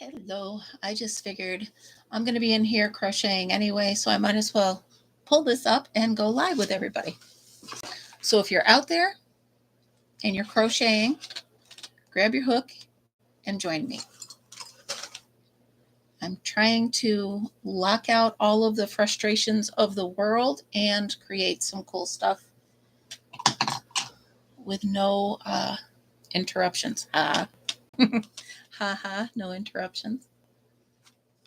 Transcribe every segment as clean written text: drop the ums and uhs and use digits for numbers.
Hello, I just figured I'm going to be in here crocheting anyway, so I might as well pull this up and go live with everybody. So if you're out there and you're crocheting, grab your hook and join me. I'm trying to lock out all of the frustrations of the world and create some cool stuff with no interruptions. No interruptions.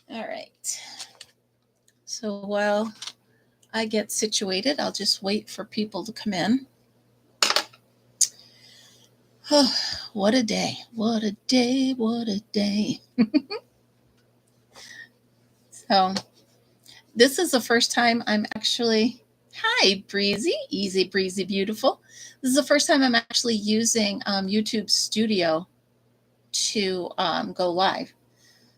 All right. So while I get situated, I'll just wait for people to come in. Oh, what a day. What a day. What a day. So this is the first time I'm actually, hi, Breezy, easy, breezy, beautiful. This is the first time I'm actually using YouTube Studio to go live.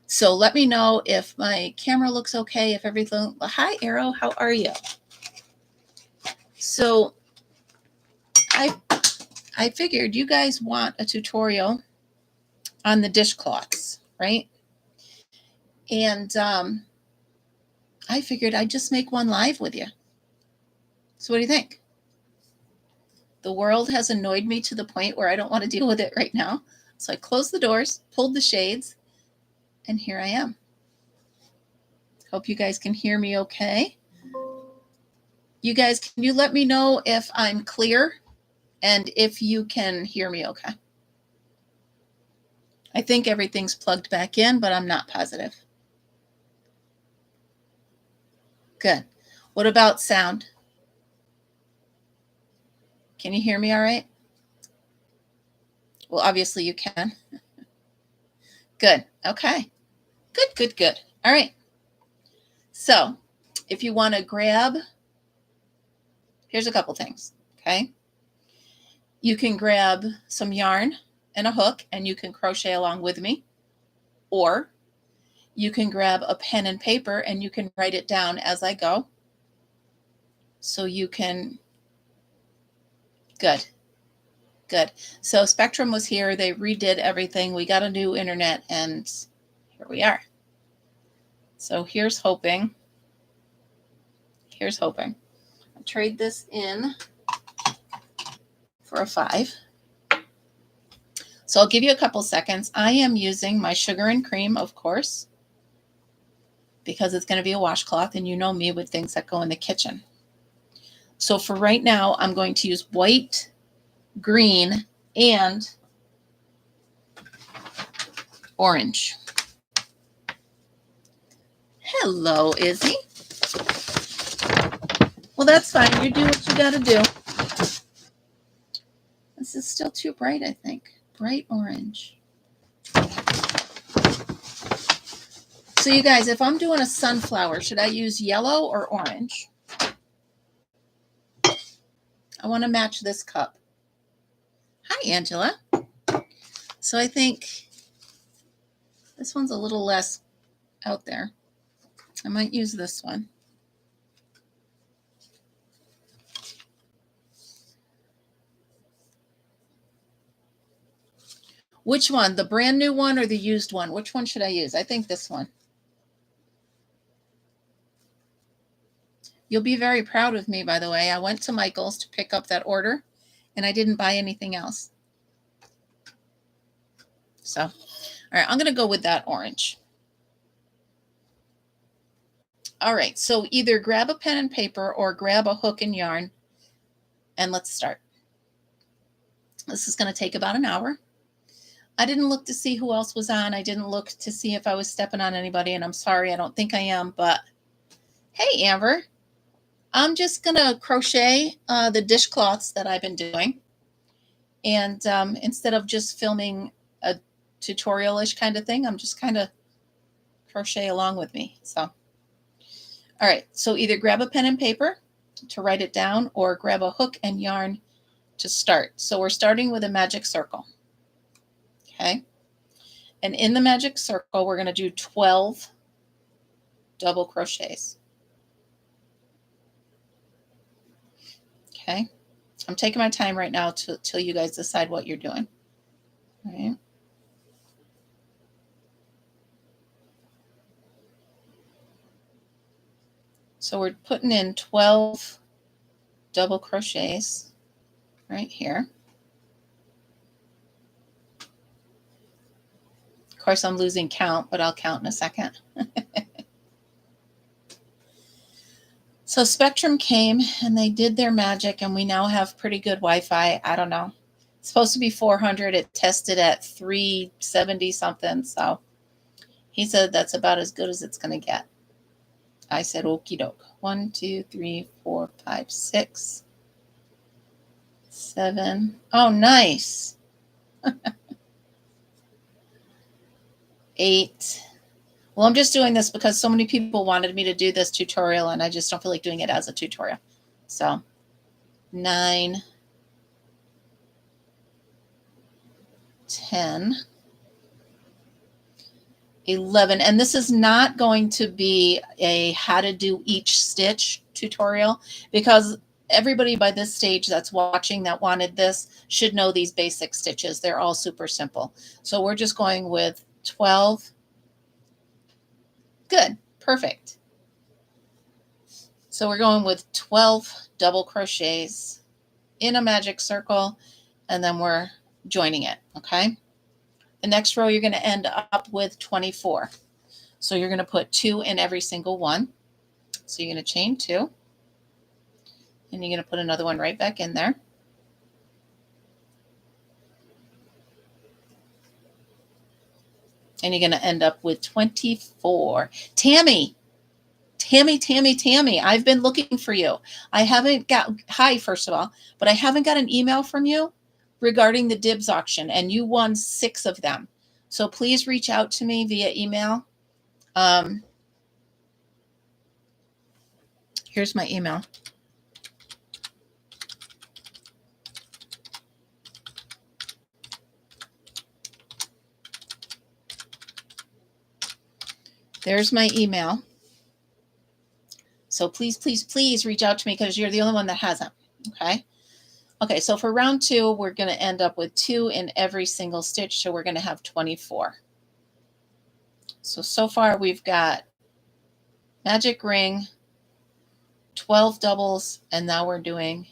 So let me know if my camera looks okay, if everything, hi, Arrow, how are you? So I figured you guys want a tutorial on the dishcloths, right? And I figured I'd just make one live with you. So what do you think? The world has annoyed me to the point where I don't want to deal with it right now. So I closed the doors, pulled the shades, and here I am. Hope you guys can hear me okay. You guys, can you let me know if I'm clear and if you can hear me okay? I think everything's plugged back in, but I'm not positive. Good. What about sound? Can you hear me all right? Well, obviously you can. Good. Okay. Good. All right. So if you want to grab, here's a couple things, okay? You can grab some yarn and a hook and you can crochet along with me, or you can grab a pen and paper and you can write it down as I go. So you can, good. So Spectrum was here, they redid everything. We got a new internet and here we are. So here's hoping. I'll trade this in for a 5. So I'll give you a couple seconds. I am using my sugar and cream, of course, because it's going to be a washcloth, and you know me with things that go in the kitchen. So for right now, I'm going to use white, green, and orange. Hello, Izzy. Well, that's fine. You do what you got to do. This is still too bright, I think. Bright orange. So you guys, if I'm doing a sunflower, should I use yellow or orange? I want to match this cup. Hi, Angela. So I think this one's a little less out there. I might use this one. Which one? The brand new one or the used one? Which one should I use? I think this one. You'll be very proud of me, by the way. I went to Michael's to pick up that order, and I didn't buy anything else. So, all right, I'm going to go with that orange. All right, so either grab a pen and paper or grab a hook and yarn, and let's start. This is going to take about an hour. I didn't look to see who else was on. I didn't look to see if I was stepping on anybody, and I'm sorry, I don't think I am, but hey, Amber. I'm just going to crochet the dishcloths that I've been doing. And instead of just filming a tutorial-ish kind of thing, I'm just kind of crochet along with me. So, all right. So either grab a pen and paper to write it down or grab a hook and yarn to start. So we're starting with a magic circle. Okay. And in the magic circle, we're going to do 12 double crochets. Okay. I'm taking my time right now till you guys decide what you're doing. All right. So we're putting in 12 double crochets right here. Of course, I'm losing count, but I'll count in a second. So Spectrum came and they did their magic, and we now have pretty good Wi-Fi. I don't know. It's supposed to be 400. It tested at 370 something. So he said that's about as good as it's going to get. I said, okie doke. 1, 2, 3, 4, 5, 6, 7. Oh, nice. 8. Well, I'm just doing this because so many people wanted me to do this tutorial, and I just don't feel like doing it as a tutorial. So 9, 10, 11. And this is not going to be a how to do each stitch tutorial, because everybody by this stage that's watching that wanted this should know these basic stitches. They're all super simple. So we're just going with 12. Good. Perfect. So we're going with 12 double crochets in a magic circle, and then we're joining it. Okay. The next row, you're going to end up with 24. So you're going to put 2 in every single one. So you're going to chain 2, and you're going to put another one right back in there. And you're going to end up with 24. Tammy, I've been looking for you. I haven't got, hi, first of all, but I haven't got an email from you regarding the dibs auction, and you won 6 of them. So please reach out to me via email. Here's my email. There's my email. So please, please, please reach out to me, because you're the only one that hasn't. Okay. Okay. So for round 2, we're going to end up with 2 in every single stitch. So we're going to have 24. So far we've got magic ring, 12 doubles, and now we're doing.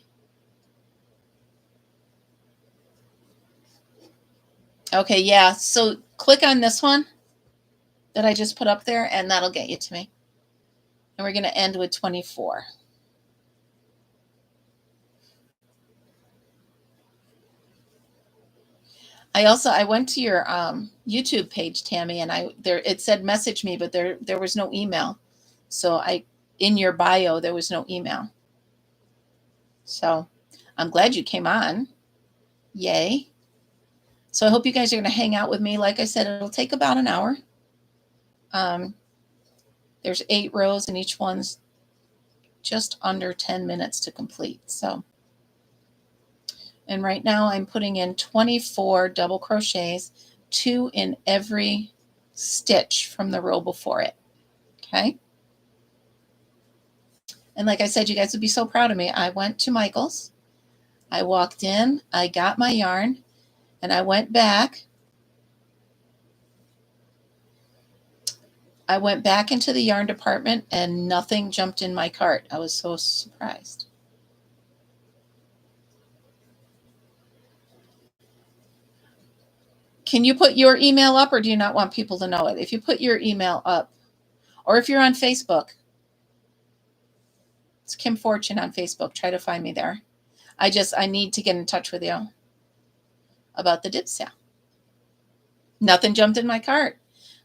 Okay. Yeah. So click on this one that I just put up there, and that'll get you to me. And we're going to end with 24. I went to your YouTube page, Tammy, and it said message me, but there was no email. So in your bio there was no email. So I'm glad you came on. Yay. So I hope you guys are going to hang out with me. Like I said, it'll take about an hour. There's 8 rows, and each one's just under 10 minutes to complete. So, and right now I'm putting in 24 double crochets, 2 in every stitch from the row before it. Okay. And like I said, you guys would be so proud of me. I went to Michael's, I walked in, I got my yarn, and I went back. I went back into the yarn department, and nothing jumped in my cart. I was so surprised. Can you put your email up, or do you not want people to know it? If you put your email up, or if you're on Facebook, it's Kim Fortune on Facebook. Try to find me there. I need to get in touch with you about the dip sale. Nothing jumped in my cart.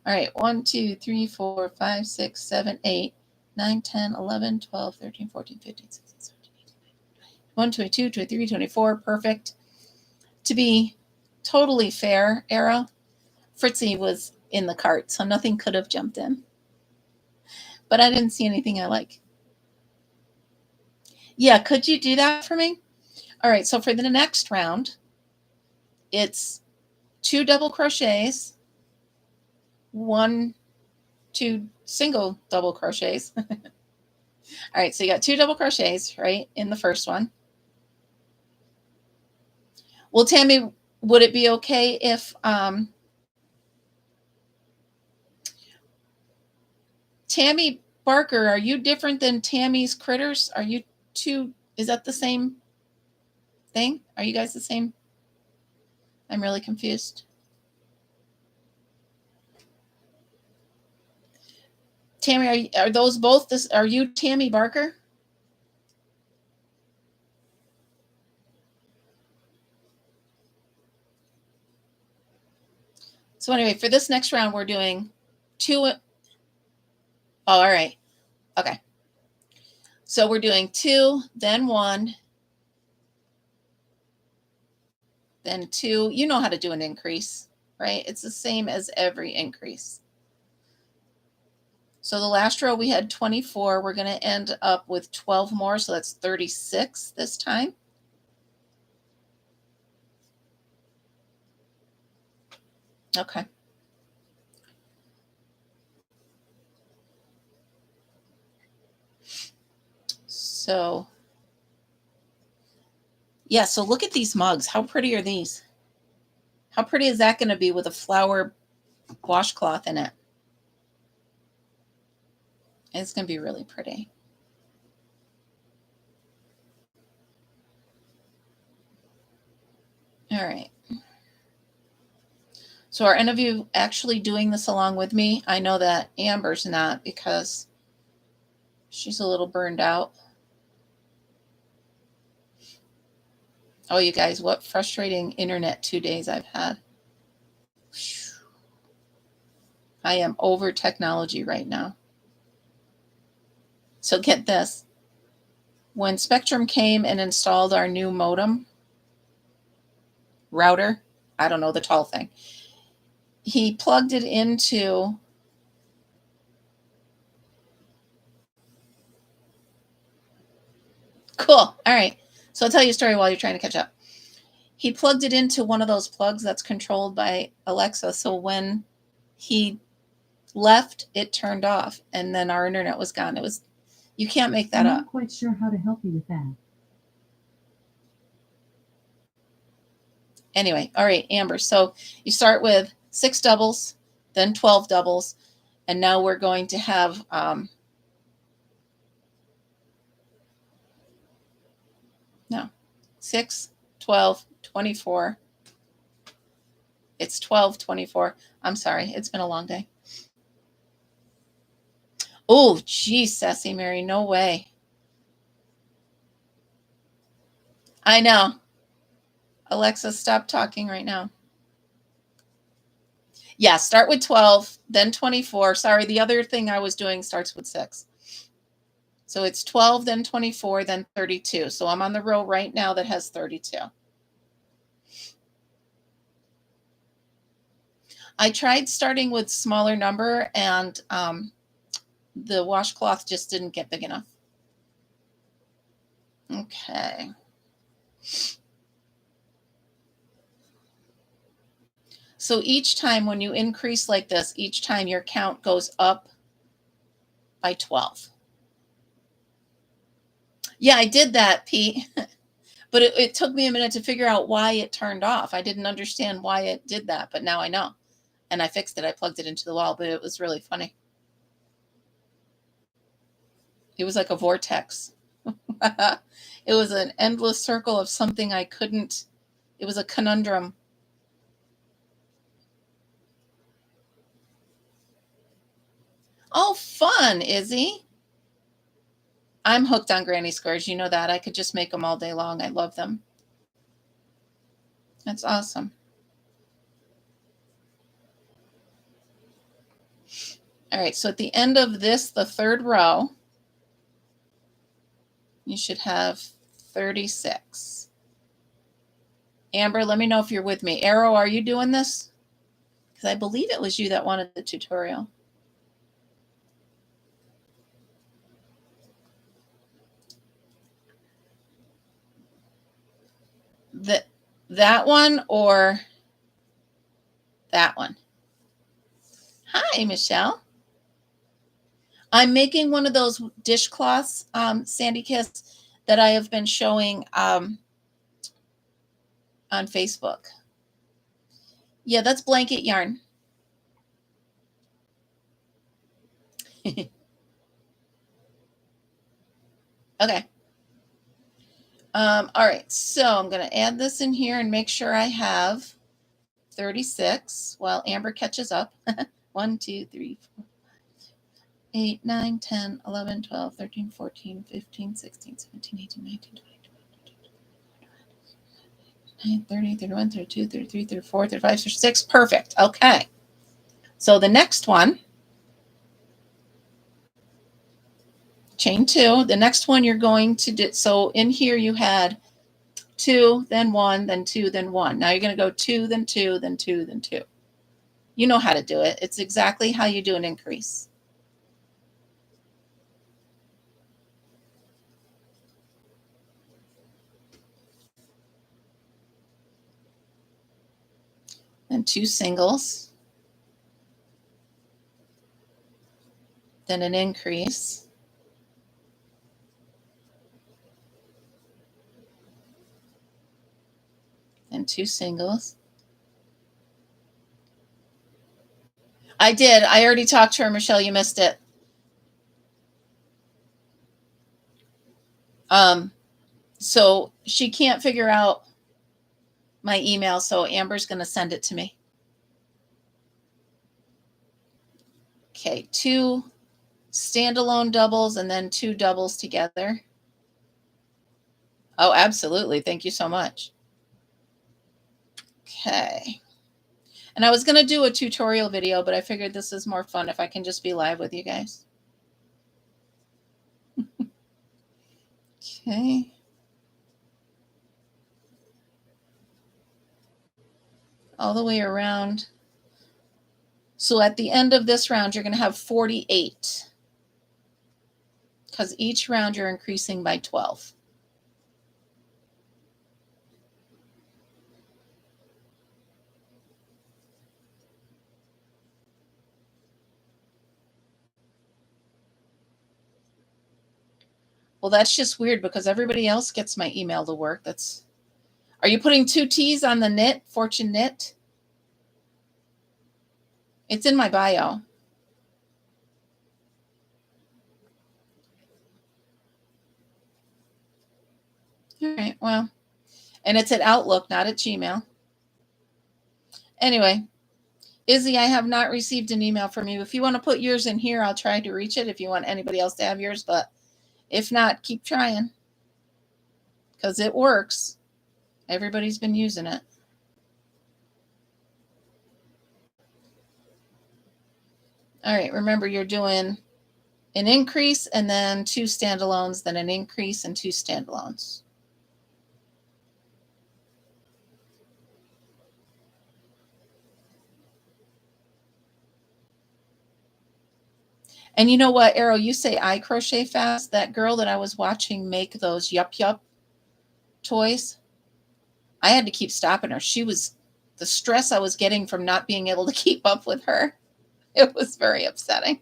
All right. 1, 2, 3, 4, 5, 6, 7, 8, 9, 10, 11, 12, 13, 14, 15, 16, 17, 18, 19, 1, 22, 23, 24. Perfect. To be totally fair, Arrow, Fritzy was in the cart, so nothing could have jumped in. But I didn't see anything I like. Yeah, could you do that for me? All right, so for the next round, it's 2 double crochets, 1, 2 single double crochets. All right, so you got 2 double crochets, right, in the first one. Well, Tammy, would it be okay if Tammy Barker, are you different than Tammy's Critters? Are you two? Is that the same thing? Are you guys the same? I'm really confused. Tammy, are those both this? Are you Tammy Barker? So anyway, for this next round, we're doing 2. Oh, all right. Okay. So we're doing 2, then 1, then 2. You know how to do an increase, right? It's the same as every increase. So the last row we had 24. We're going to end up with 12 more. So that's 36 this time. Okay. So, yeah, so look at these mugs. How pretty are these? How pretty is that going to be with a flower washcloth in it? It's going to be really pretty. All right. So are any of you actually doing this along with me? I know that Amber's not because she's a little burned out. Oh, you guys, what frustrating internet 2 days I've had. I am over technology right now. So get this. When Spectrum came and installed our new modem router, I don't know, the tall thing, he plugged it into cool. All right. So I'll tell you a story while you're trying to catch up. He plugged it into one of those plugs that's controlled by Alexa. So when he left, it turned off, and then our internet was gone. It was, you can't make that up. I'm not quite sure how to help you with that. Anyway, all right, Amber. So you start with 6 doubles, then 12 doubles, and now we're going to have no, 6, 12, 24. It's 12, 24. I'm sorry. It's been a long day. Oh, geez, Sassy Mary. No way. I know. Alexa, stop talking right now. Yeah, start with 12, then 24. Sorry, the other thing I was doing starts with 6. So it's 12, then 24, then 32. So I'm on the row right now that has 32. I tried starting with smaller number, and the washcloth just didn't get big enough. Okay. So each time when you increase like this, each time your count goes up by 12. Yeah, I did that, Pete. But it took me a minute to figure out why it turned off. I didn't understand why it did that, but now I know. And I fixed it. I plugged it into the wall, but it was really funny. It was like a vortex. It was an endless circle of something I couldn't. It was a conundrum. Oh, fun, Izzy. I'm hooked on granny squares. You know that. I could just make them all day long. I love them. That's awesome. All right, so at the end of this, the third row, you should have 36. Amber, let me know if you're with me. Arrow, are you doing this? Because I believe it was you that wanted the tutorial. That one or that one? Hi, Michelle. I'm making one of those dishcloths, Sandy Kiss, that I have been showing on Facebook. Yeah, that's blanket yarn. Okay. All right, so I'm going to add this in here and make sure I have 36 while Amber catches up. 1, 2, 3, 4, 8, 9, 10, 11, 12, 13, 14, 15, 16, 17, 18, 19, 20, 21, 30, 31, 32, 33, 34, 35, 36. Perfect. Okay. So the next one, chain 2. The next one you're going to do, so in here you had 2, then 1, then 2, then 1. Now you're going to go 2, then 2, then 2, then 2. You know how to do it. It's exactly how you do an increase. Then 2 singles. Then an increase. And 2 singles. I did. I already talked to her, Michelle. You missed it. So she can't figure out my email, so Amber's going to send it to me. Okay, 2 standalone doubles and then 2 doubles together. Oh, absolutely. Thank you so much. Okay. And I was going to do a tutorial video, but I figured this is more fun if I can just be live with you guys. Okay. All the way around. So at the end of this round, you're going to have 48 because each round you're increasing by 12. Well, that's just weird because everybody else gets my email to work. Are you putting 2 T's on the knit, Fortune Knit? It's in my bio. All right, well, and it's at Outlook, not at Gmail. Anyway, Izzy, I have not received an email from you. If you want to put yours in here, I'll try to reach it if you want anybody else to have yours, but if not, keep trying because it works. Everybody's been using it. All right, remember you're doing an increase and then 2 standalones, then an increase and 2 standalones. And you know what, Arrow, you say I crochet fast. That girl that I was watching make those yup yup toys, I had to keep stopping her. The stress I was getting from not being able to keep up with her. It was very upsetting.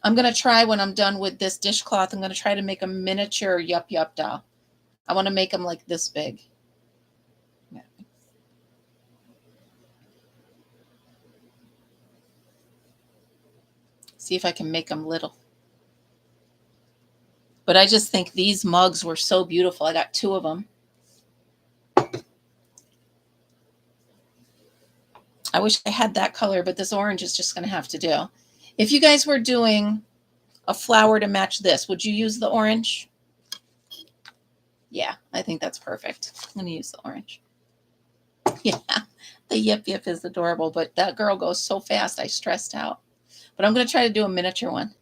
I'm going to try when I'm done with this dishcloth, I'm going to try to make a miniature yup yup doll. I want to make them like this big. Yeah. See if I can make them little. But I just think these mugs were so beautiful. I got 2 of them. I wish I had that color, but this orange is just going to have to do. If you guys were doing a flower to match this, would you use the orange? Yeah, I think that's perfect. I'm going to use the orange. Yeah, the yip yip is adorable, but that girl goes so fast, I stressed out. But I'm going to try to do a miniature one.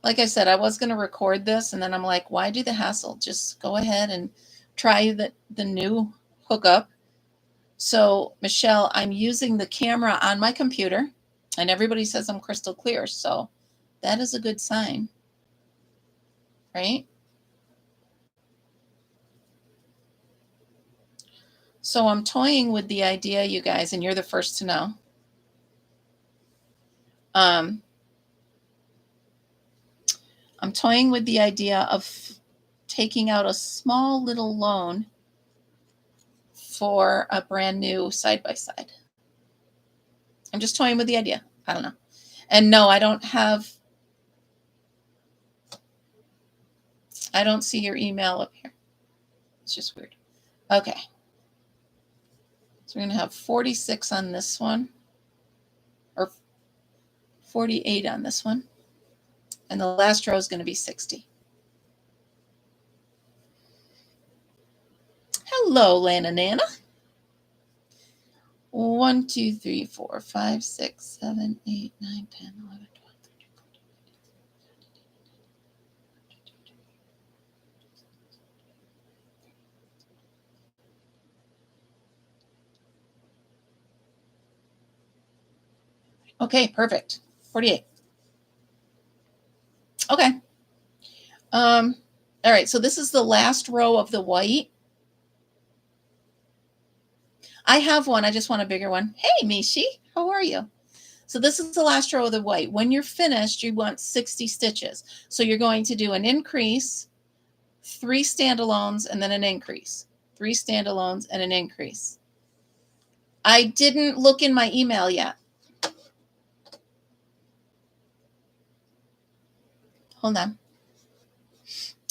Like I said, I was going to record this, and then I'm like, why do the hassle? Just go ahead and try the new hookup. So, Michelle, I'm using the camera on my computer, and everybody says I'm crystal clear. So that is a good sign, right? So I'm toying with the idea, you guys, and you're the first to know. I'm toying with the idea of taking out a small little loan for a brand new side-by-side. I'm just toying with the idea. I don't know. And no, I don't see your email up here. It's just weird. Okay. So we're going to have 46 on this one, or 48 on this one. And the last row is going to be 60. Hello, Lana Nana. 1, 2, 3, 4, 5, 6, 7, 8, 9, 10, 11, 12, 13, 14. Okay, perfect. 48. Okay. All right, so this is the last row of the white. I have one. I just want a bigger one. Hey, Mishi, how are you? So this is the last row of the white. When you're finished, you want 60 stitches. So you're going to do an increase, 3 standalones, and then an increase. 3 standalones and an increase. I didn't look in my email yet. Hold on.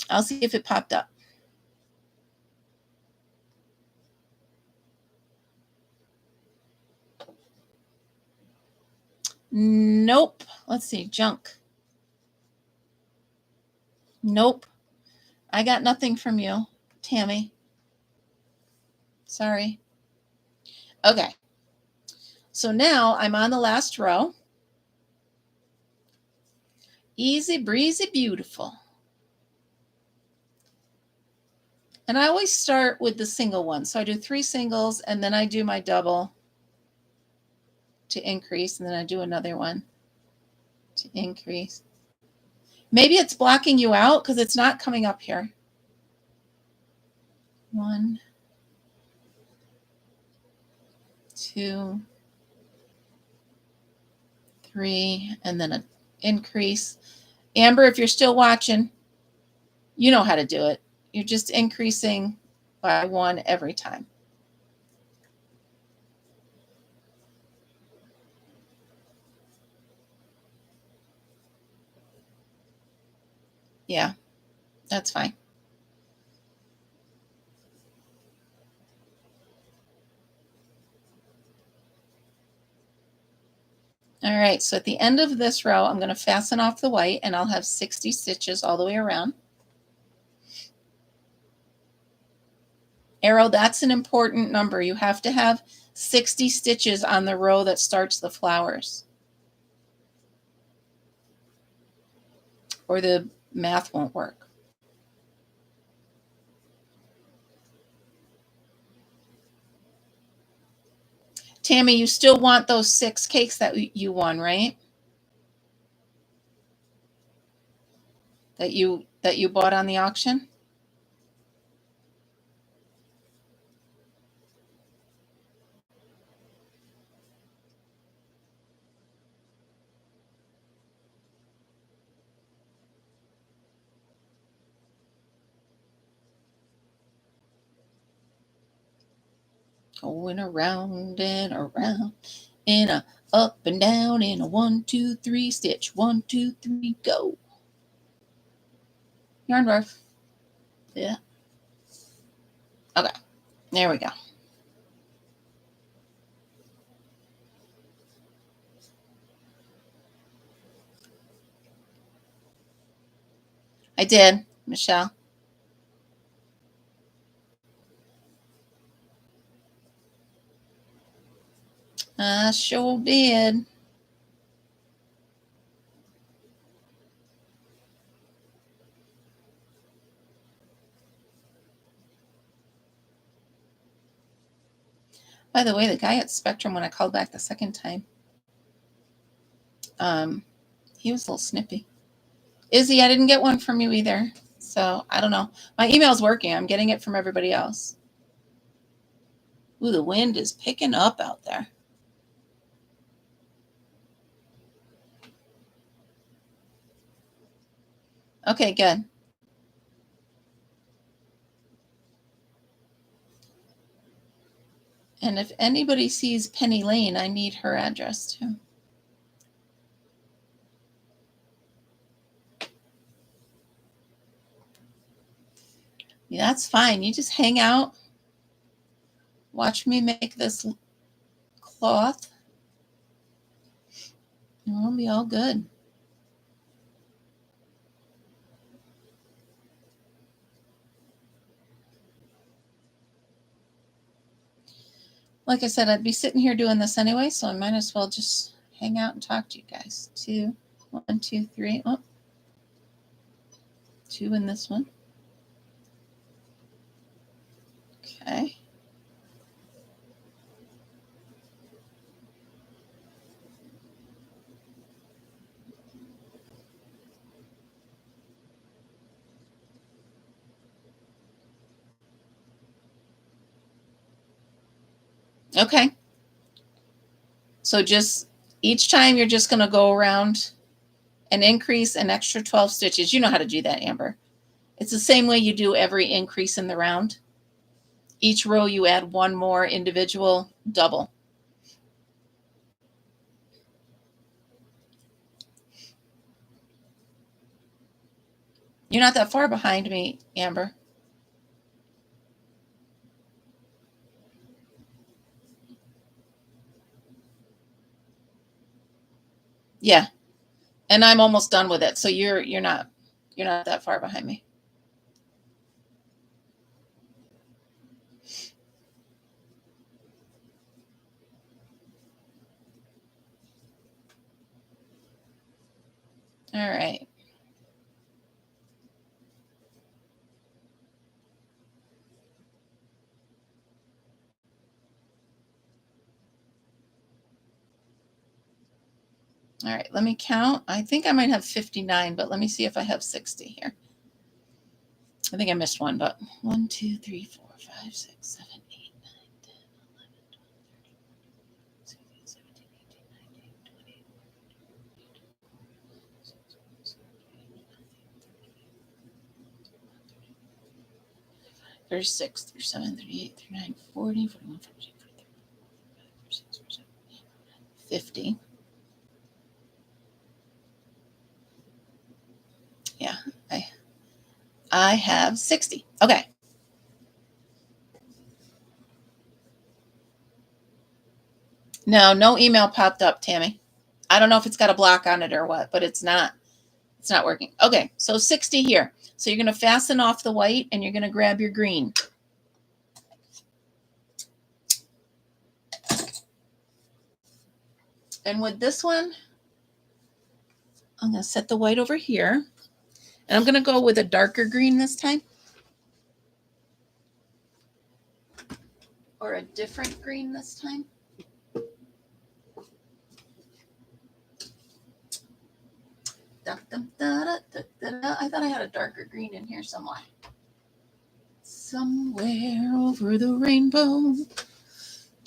I'll see if it popped up. Nope. Let's see. Junk. Nope. I got nothing from you, Tammy. Sorry. Okay. So now I'm on the last row. Easy breezy beautiful. And I always start with the single one. So I do 3 singles and then I do my double to increase. And then I do another one to increase. Maybe it's blocking you out because it's not coming up here. 1, 2, 3, and then an increase. Amber, if you're still watching, you know how to do it. You're just increasing by 1 every time. Yeah, that's fine. All right, so at the end of this row, I'm going to fasten off the white and I'll have 60 stitches all the way around. Arrow, that's an important number. You have to have 60 stitches on the row that starts the flowers, or the math won't work. Tammy, you still want those 6 cakes that you won, right? That you bought on the auction? Going around and around in a up and down in a 1, 2, 3 stitch. 1, 2, 3, go. Yarn barf. Yeah. Okay. There we go. I did, Michelle. I sure did. By the way, the guy at Spectrum, when I called back the second time, he was a little snippy. Izzy, I didn't get one from you either. So I don't know. My email's working. I'm getting it from everybody else. Ooh, the wind is picking up out there. Okay, good. And if anybody sees Penny Lane, I need her address too. Yeah, that's fine. You just hang out. Watch me make this cloth. And we'll be all good. Like I said, I'd be sitting here doing this anyway, so I might as well just hang out and talk to you guys. 2, 1, 2, 3. Oh, 2 in this one. Okay. Okay. So just each time you're just going to go around and increase an extra 12 stitches. You know how to do that, Amber. It's the same way you do every increase in the round. Each row you add one more individual double. You're not that far behind me, Amber. Yeah. And I'm almost done with it. So you're not that far behind me. All right. All right, let me count. I think I might have 59, but let me see if I have 60 here. I think I missed one, but 1, 2, 3, 4, 5, 6, 7, 8, 9, 10, 11, 12, 13, 14, 16, 17, 18, 19, 20, 36, 37, 38, 39, 40, 41, 42, 43, 46, 47, 50. Yeah, I have 60. Okay. No email popped up, Tammy. I don't know if it's got a block on it or what, but it's not working. Okay, so 60 here. So you're going to fasten off the white and you're going to grab your green. And with this one, I'm going to set the white over here. And I'm going to go with a darker green this time. Or a different green this time. I thought I had a darker green in here somewhere. Somewhere over the rainbow.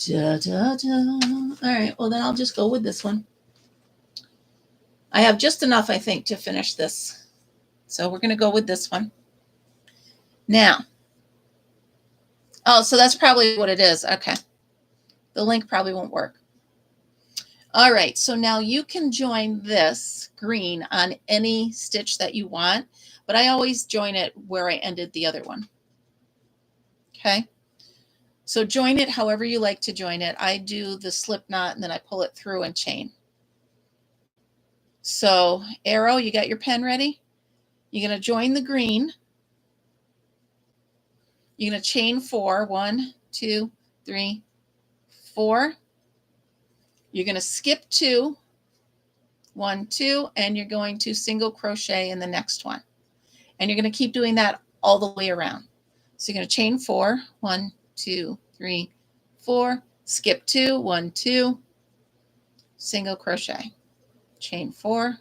Da, da, da. All right, well then I'll just go with this one. I have just enough, I think, to finish this. So we're going to go with this one. Now, oh, so that's probably what it is. Okay. The link probably won't work. All right, so now you can join this green on any stitch that you want, but I always join it where I ended the other one. Okay. So join it however you like to join it. I do the slip knot and then I pull it through and chain. So arrow, you got your pen ready? You're going to join the green. You're going to chain 4. 1, 2, 3, 4. You're going to skip 2. 1, 2, and you're going to single crochet in the next one. And you're going to keep doing that all the way around. So you're going to chain 4. 1, 2, 3, 4. Skip 2. 1, 2. Single crochet. Chain 4.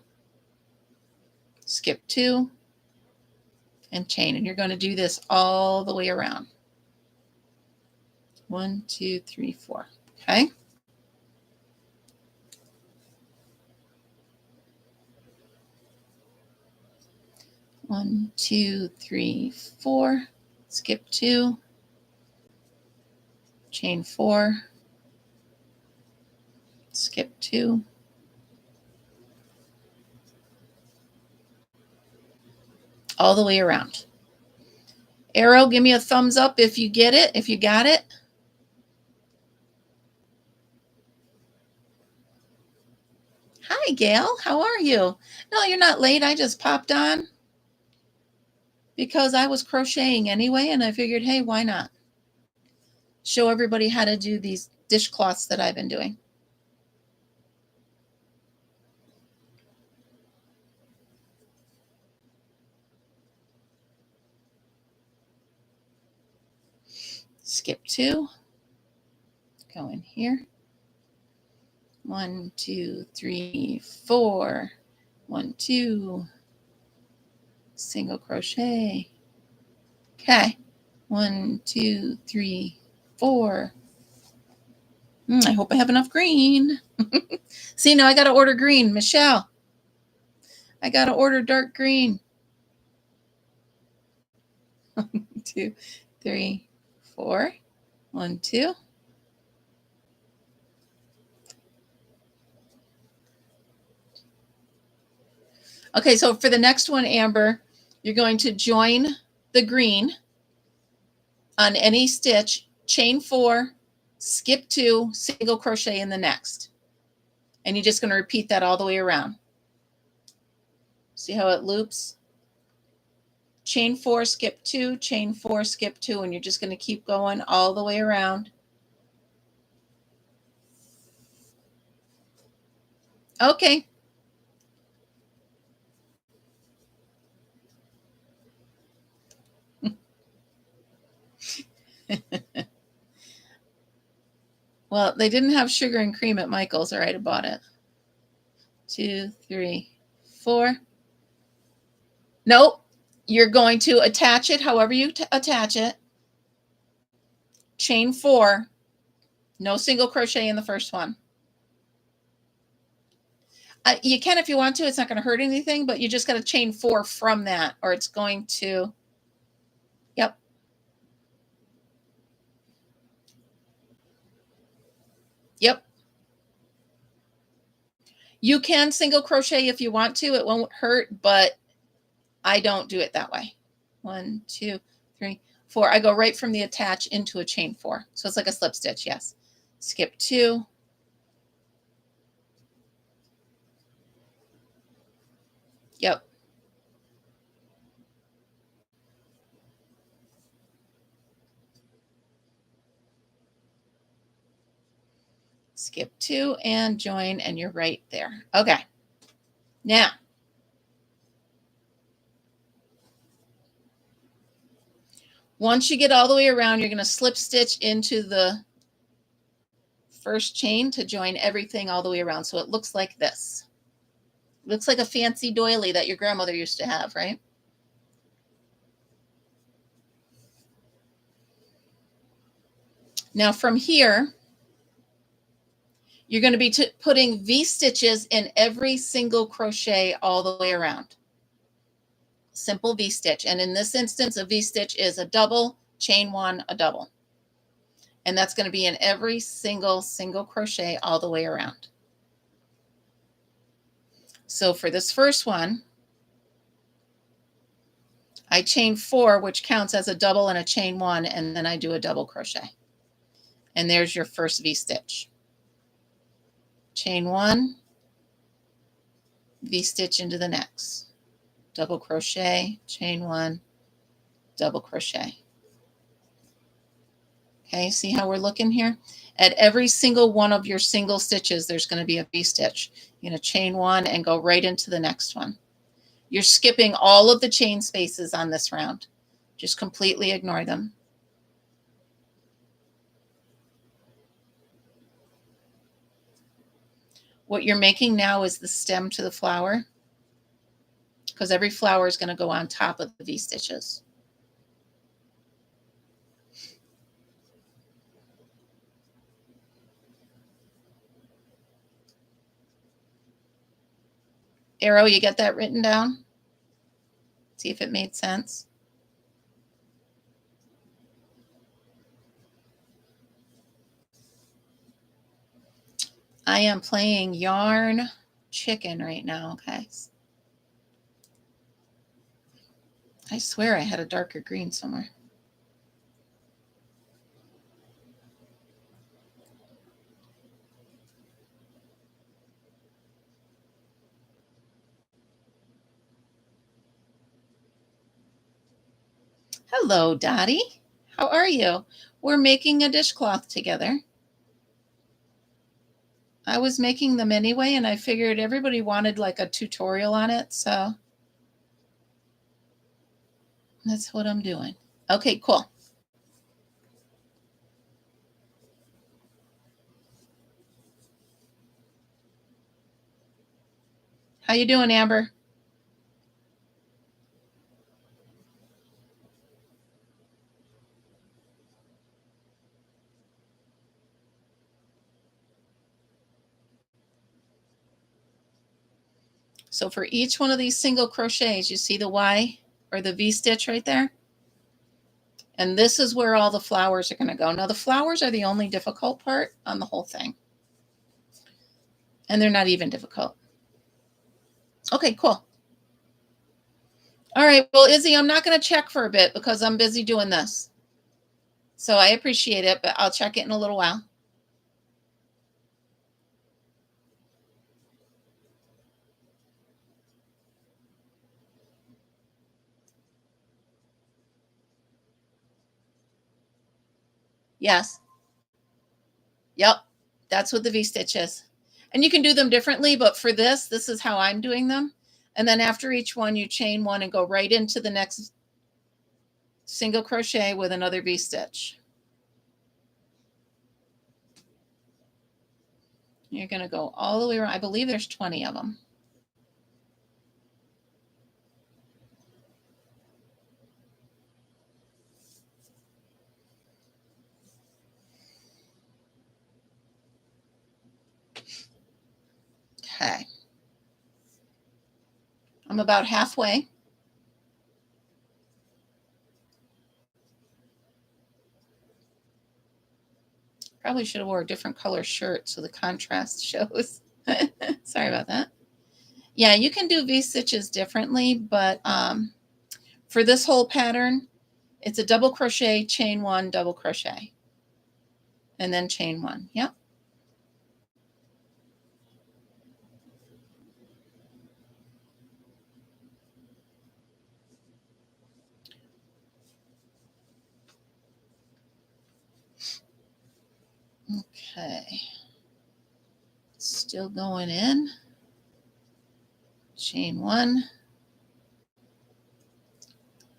Skip 2. And chain. And you're going to do this all the way around. 1, 2, 3, 4. Okay. One, 2, 3, 4. Skip 2. chain 4, skip 2, all the way around. Arrow, give me a thumbs up if you get it, if you got it. Hi, Gail. How are you? No, you're not late. I just popped on because I was crocheting anyway, and I figured, hey, why not? Show everybody how to do these dishcloths that I've been doing. Skip 2, go in here. 1, 2, 3, 4. 1, 2, single crochet. Okay. 1, 2, 3, 4. I hope I have enough green. See, now I got to order green. Michelle, I got to order dark green. 1, 2, 3, 4. 1, 2. Okay, so for the next one, Amber, you're going to join the green on any stitch, chain 4, skip 2, single crochet in the next. And you're just going to repeat that all the way around. See how it loops? Chain 4, skip 2, chain 4, skip 2, and you're just going to keep going all the way around. Okay. Well, they didn't have sugar and cream at Michael's, or I'd have bought it. 2, 3, 4. Nope. You're going to attach it however you attach it. Chain 4. No single crochet in the first one. You can if you want to. It's not going to hurt anything, but you just got to chain 4 from that, or it's going to... Yep. Yep. You can single crochet if you want to. It won't hurt, but I don't do it that way. 1, 2, 3, 4. I go right from the attach into a chain 4. So it's like a slip stitch, yes. Skip 2. Yep. Skip 2 and join, and you're right there. Okay. Now, once you get all the way around, you're going to slip stitch into the first chain to join everything all the way around. So it looks like this. Looks like a fancy doily that your grandmother used to have, right? Now from here, you're going to be putting V-stitches in every single crochet all the way around. Simple V-stitch. And in this instance, a V-stitch is a double, chain 1, a double. And that's going to be in every single crochet all the way around. So for this first one, I chain 4, which counts as a double and a chain 1, and then I do a double crochet. And there's your first V-stitch. Chain 1, V-stitch into the next. Double crochet, chain 1, double crochet. Okay, see how we're looking here? At every single one of your single stitches, there's going to be a V-stitch. You're going to chain 1 and go right into the next one. You're skipping all of the chain spaces on this round. Just completely ignore them. What you're making now is the stem to the flower, because every flower is going to go on top of the V-stitches. Arrow, you get that written down? See if it made sense. I am playing Yarn Chicken right now, okay? I swear I had a darker green somewhere. Hello, Dottie. How are you? We're making a dishcloth together. I was making them anyway, and I figured everybody wanted like a tutorial on it, so that's what I'm doing. Okay, cool. How you doing, Amber? So for each one of these single crochets, you see the Y or the V stitch right there? And this is where all the flowers are going to go. Now the flowers are the only difficult part on the whole thing. And they're not even difficult. Okay, cool. All right, well, Izzy, I'm not going to check for a bit because I'm busy doing this. So I appreciate it, but I'll check it in a little while. Yes. Yep. That's what the V-stitch is. And you can do them differently, but for this is how I'm doing them. And then after each one, you chain one and go right into the next single crochet with another V-stitch. You're going to go all the way around. I believe there's 20 of them. Okay. I'm about halfway. Probably should have wore a different color shirt so the contrast shows. Sorry about that. Yeah, you can do V-stitches differently, but for this whole pattern, it's a double crochet, chain one, double crochet, and then chain one. Yep. Okay. Still going in. Chain one,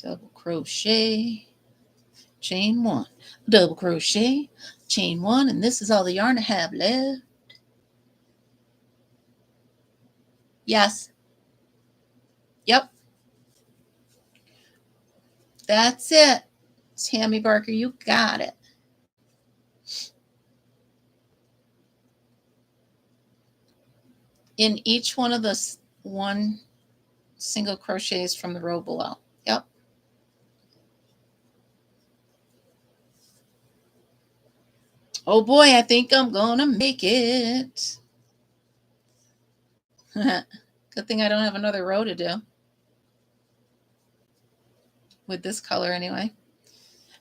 double crochet, chain one, double crochet, chain one, and this is all the yarn I have left. Yes. Yep. That's it. Tammy Barker, you got it. In each one of the one single crochets from the row below. Yep. Oh boy, I think I'm gonna make it. Good thing I don't have another row to do. With this color anyway.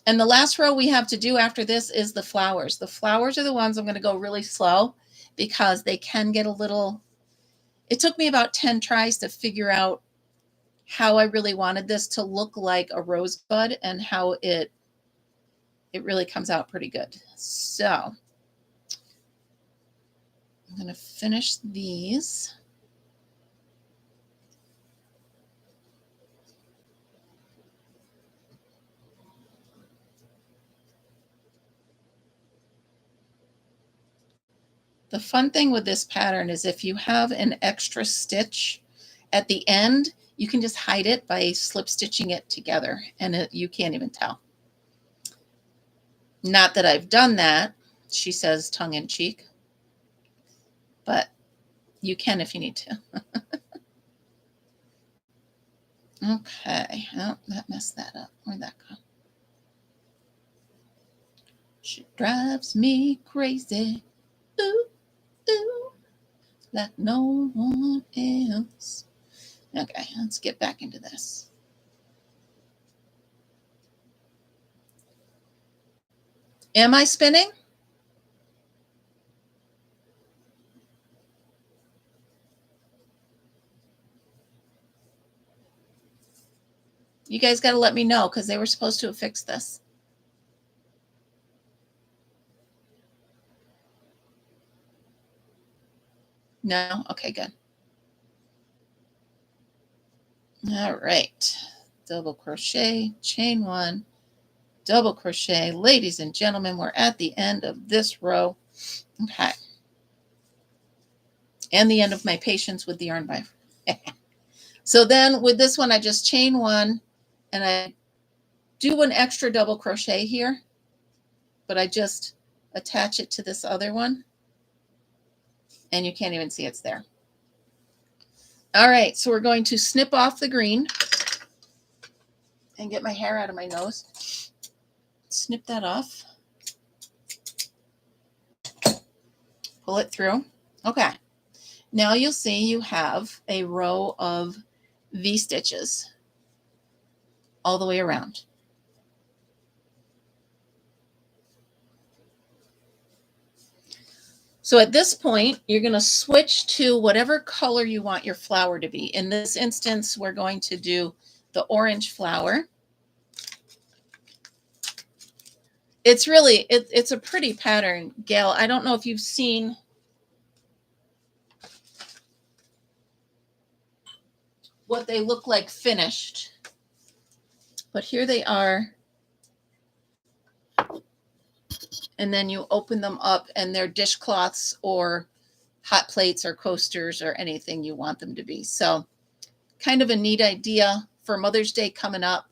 And the last row we have to do after this is the flowers. The flowers are the ones I'm going to go really slow because they can get a little, it took me about 10 tries to figure out how I really wanted this to look like a rosebud and how it really comes out pretty good. So I'm going to finish these. The fun thing with this pattern is if you have an extra stitch at the end, you can just hide it by slip stitching it together and you can't even tell. Not that I've done that, she says tongue in cheek, but you can if you need to. Okay, oh, that messed that up. Where'd that go? She drives me crazy. Ooh, ooh. like no one else. Okay, let's get back into this. Am I spinning? You guys got to let me know because they were supposed to have fixed this. No? Okay, good. All right. Double crochet, chain one, double crochet. Ladies and gentlemen, we're at the end of this row. Okay. And the end of my patience with the yarn bind. So then with this one, I just chain one and I do an extra double crochet here, but I just attach it to this other one and you can't even see it's there. All right, so we're going to snip off the green and get my hair out of my nose. Snip that off. Pull it through. Okay. Now you'll see you have a row of V-stitches all the way around. So at this point, you're going to switch to whatever color you want your flower to be. In this instance, we're going to do the orange flower. It's really, it's a pretty pattern, Gail. I don't know if you've seen what they look like finished, but here they are. And then you open them up and they're dishcloths or hot plates or coasters or anything you want them to be. So kind of a neat idea for Mother's Day coming up.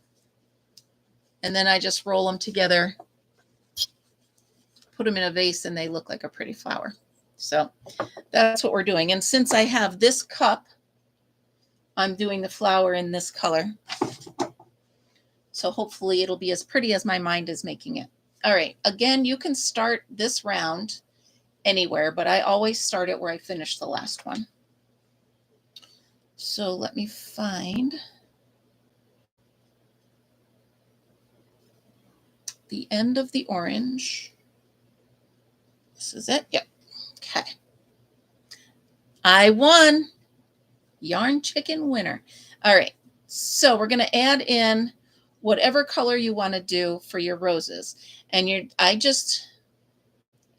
And then I just roll them together, put them in a vase, and they look like a pretty flower. So that's what we're doing. And since I have this cup, I'm doing the flower in this color. So hopefully it'll be as pretty as my mind is making it. All right, again, you can start this round anywhere, but I always start it where I finished the last one. So let me find the end of the orange. This is it. Yep. Okay. I won. Yarn chicken winner. All right. So we're going to add in whatever color you want to do for your roses. And I just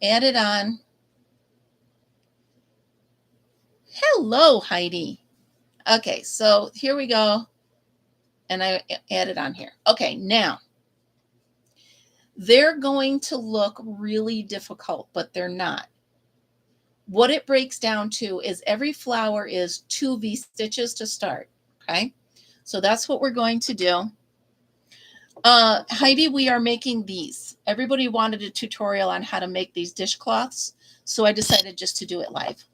added on. Hello, Heidi. Okay, so here we go. And I added on here. Okay, now they're going to look really difficult, but they're not. What it breaks down to is every flower is 2 V-stitches to start. Okay, so that's what we're going to do. Heidi, we are making these. Everybody wanted a tutorial on how to make these dishcloths, so I decided just to do it live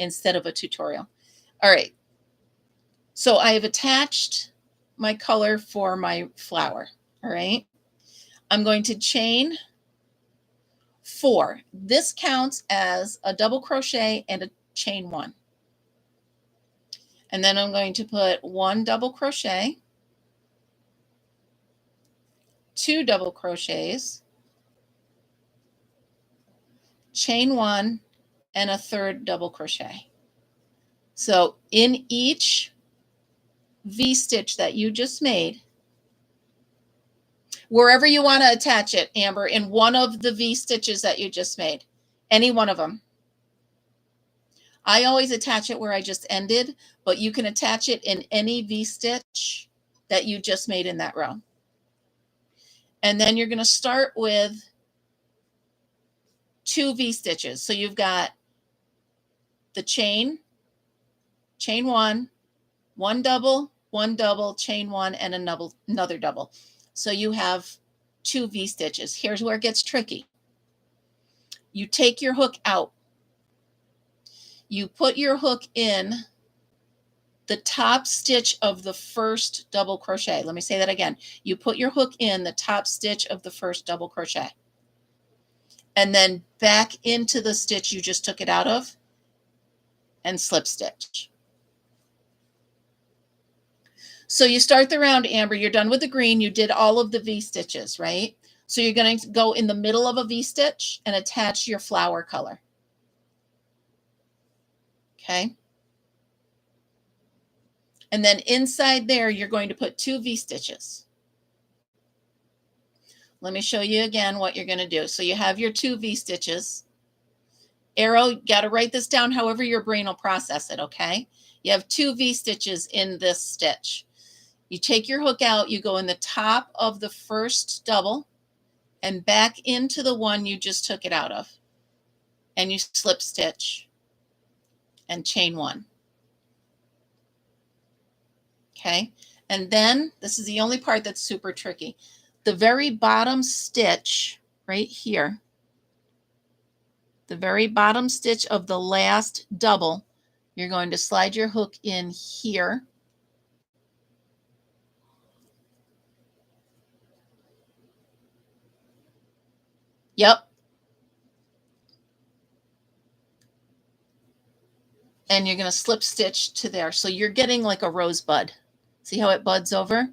instead of a tutorial. All right. So I have attached my color for my flower. All right. I'm going to chain 4. This counts as a double crochet and a chain 1. And then I'm going to put 1 double crochet, 2 double crochets, chain 1, and a 3rd double crochet. So in each V-stitch that you just made, wherever you want to attach it, Amber, in one of the V-stitches that you just made, any one of them. I always attach it where I just ended, but you can attach it in any V-stitch that you just made in that row. And then you're going to start with 2 V-stitches. So you've got the chain 1, 1 double, chain 1, and another double. So you have 2 V-stitches. Here's where it gets tricky. You take your hook out. You put your hook in the top stitch of the first double crochet. Let me say that again. You put your hook in the top stitch of the first double crochet. And then back into the stitch you just took it out of. and slip stitch. So you start the round, Amber, you're done with the green, you did all of the V-stitches, right? So you're going to go in the middle of a V-stitch and attach your flower color. Okay. And then inside there, you're going to put 2 V-stitches. Let me show you again what you're going to do. So you have your 2 V-stitches. Arrow, you got to write this down however your brain will process it, okay? You have 2 V-stitches in this stitch. You take your hook out, you go in the top of the first double and back into the one you just took it out of. And you slip stitch and chain 1. Okay, and then this is the only part that's super tricky. The very bottom stitch right here, the very bottom stitch of the last double, you're going to slide your hook in here. Yep. And you're going to slip stitch to there. So you're getting like a rosebud. See how it buds over?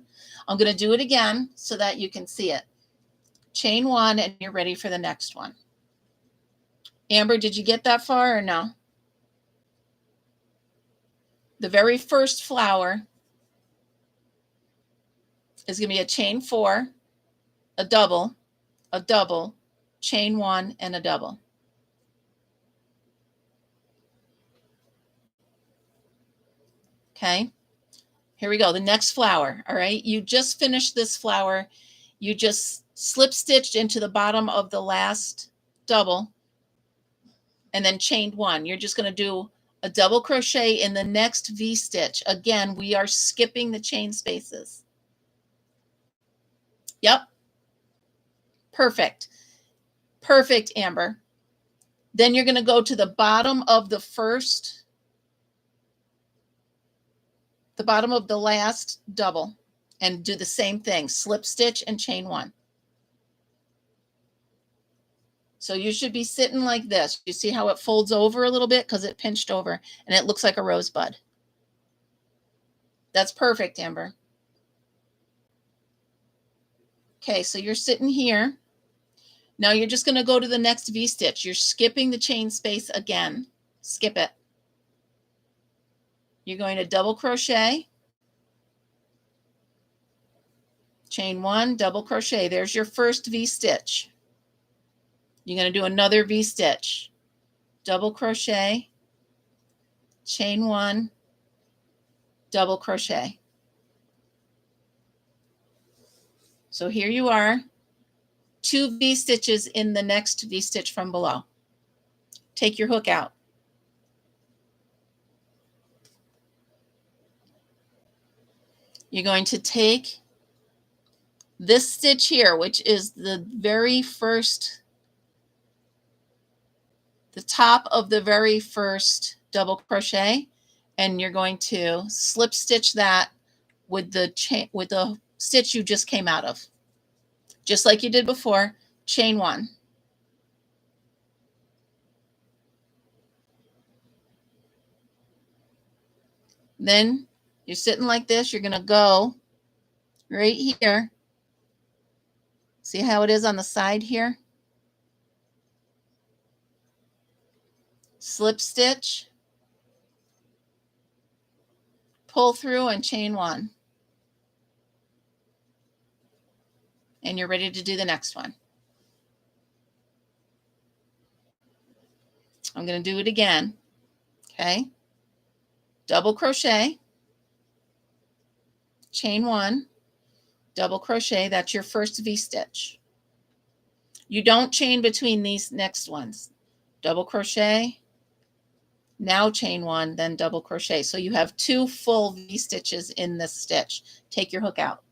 I'm going to do it again so that you can see it. Chain 1 and you're ready for the next one. Amber, did you get that far or no? The very first flower is going to be a chain 4, a double, chain 1, and a double. Okay, here we go. The next flower. All right, you just finished this flower. You just slip stitched into the bottom of the last double and then chained 1. You're just going to do a double crochet in the next V stitch. Again, we are skipping the chain spaces. Yep. Perfect. Perfect, Amber. Then you're going to go to the bottom of the first, the bottom of the last double and do the same thing. Slip stitch and chain 1. So you should be sitting like this. You see how it folds over a little bit because it pinched over and it looks like a rosebud. That's perfect, Amber. Okay, so you're sitting here. Now you're just going to go to the next V-stitch. You're skipping the chain space again. Skip it. You're going to double crochet, chain 1, double crochet. There's your first V-stitch. You're going to do another V-stitch, double crochet, chain 1, double crochet. So here you are, 2 V-stitches in the next V-stitch from below. Take your hook out. You're going to take this stitch here, which is the very first, the top of the very first double crochet, and you're going to slip stitch that with the chain, with the stitch you just came out of. Just like you did before, chain 1. Then you're sitting like this. You're going to go right here. See how it is on the side here? Slip stitch, pull through and chain 1. And you're ready to do the next one. I'm going to do it again. Okay. Double crochet, chain 1, double crochet. That's your first V-stitch. You don't chain between these next ones. Double crochet, now chain 1, then double crochet. So you have 2 full V-stitches in this stitch. Take your hook out.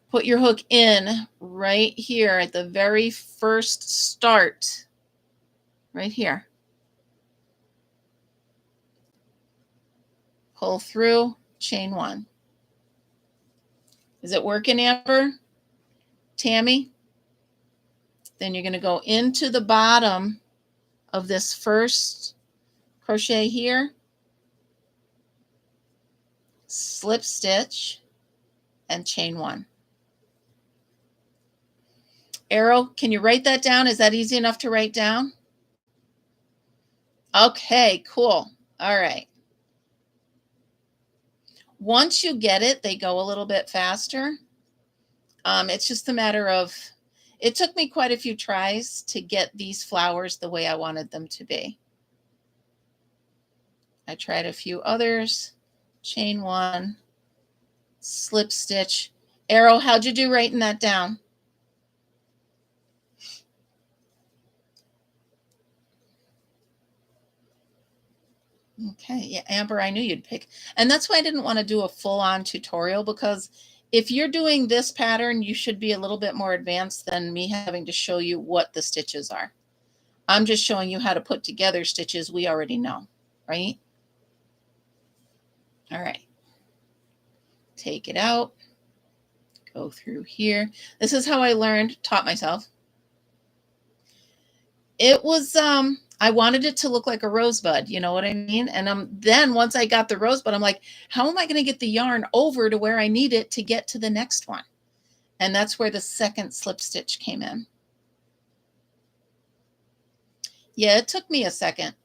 Put your hook in right here at the very first start, right here. Pull through, chain 1. Is it working, Amber? Tammy? Then you're going to go into the bottom of this first crochet here, slip stitch, and chain 1. Arrow, can you write that down? Is that easy enough to write down? Okay, cool. All right. Once you get it, they go a little bit faster. It's just a matter of, it took me quite a few tries to get these flowers the way I wanted them to be. I tried a few others. Chain 1, slip stitch. Arrow, how'd you do writing that down? Okay, yeah, Amber, I knew you'd pick. And that's why I didn't want to do a full-on tutorial, because if you're doing this pattern, you should be a little bit more advanced than me having to show you what the stitches are. I'm just showing you how to put together stitches we already know, right? All right. Take it out. Go through here. This is how I learned, taught myself. It was, I wanted it to look like a rosebud, you know what I mean? And then once I got the rosebud, I'm like, how am I going to get the yarn over to where I need it to get to the next one? And that's where the second slip stitch came in. Yeah, it took me a second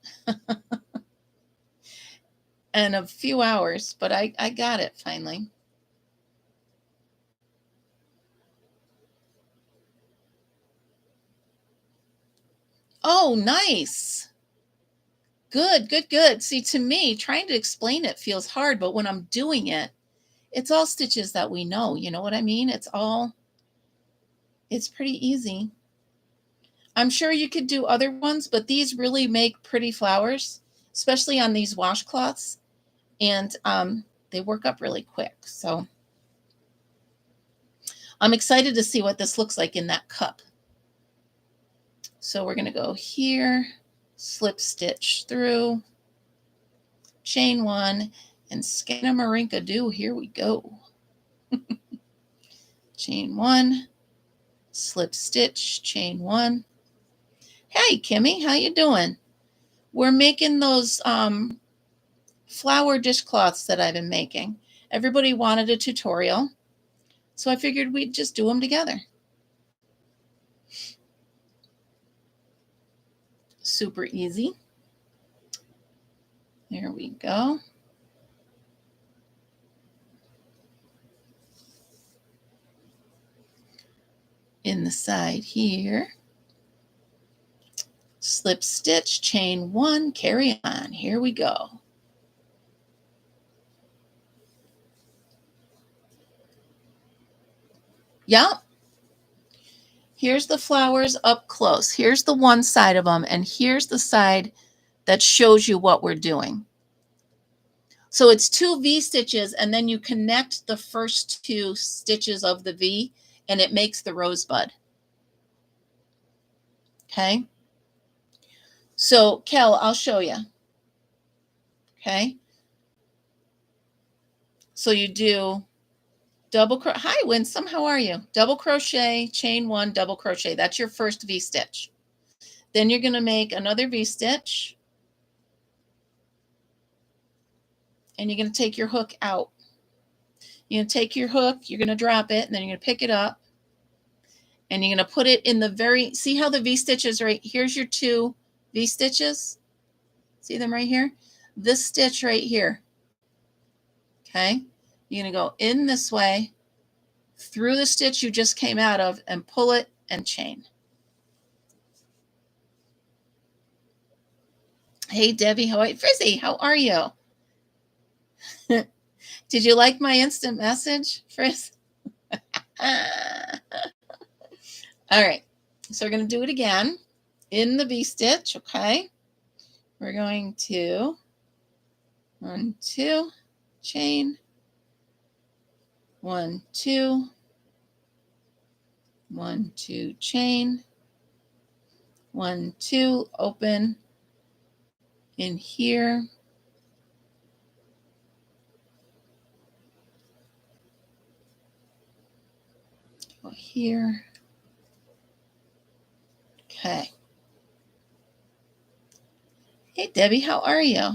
and a few hours, but I got it finally. Oh, nice. Good, good, good. See, to me, trying to explain it feels hard, but when I'm doing it, it's all stitches that we know. You know what I mean? It's pretty easy. I'm sure you could do other ones, but these really make pretty flowers, especially on these washcloths. And they work up really quick. So I'm excited to see what this looks like in that cup. So we're going to go here, slip stitch through, chain 1, and scanamarinka-doo. Here we go. Chain 1, slip stitch, chain 1. Hey, Kimmy, how you doing? We're making those flower dishcloths that I've been making. Everybody wanted a tutorial, so I figured we'd just do them together. Super easy. There we go. In the side here, slip stitch, chain 1, carry on. Here we go. Yep. Here's the flowers up close. Here's the one side of them, and here's the side that shows you what we're doing. So it's 2 V stitches, and then you connect the first 2 stitches of the V, and it makes the rosebud. Okay. So, Kel, I'll show you. Okay. So you do double crochet. Hi, Winsome. How are you? Double crochet, chain 1, double crochet. That's your first V stitch. Then you're going to make another V stitch. And you're going to take your hook out. You're going to take your hook, you're going to drop it, and then you're going to pick it up. And you're going to put it in the very, see how the V stitches right, here's your 2 V stitches. See them right here? This stitch right here. Okay. You're going to go in this way, through the stitch you just came out of, and pull it and chain. Hey, Debbie, how are you? Frizzy, how are you? Did you like my instant message, Frizz? All right, so we're going to do it again in the V stitch, okay? We're going to 1, 2, chain, 1, 2, 1, 2, chain, 1, 2, open in here. Go here. Okay. Debbie, how are you?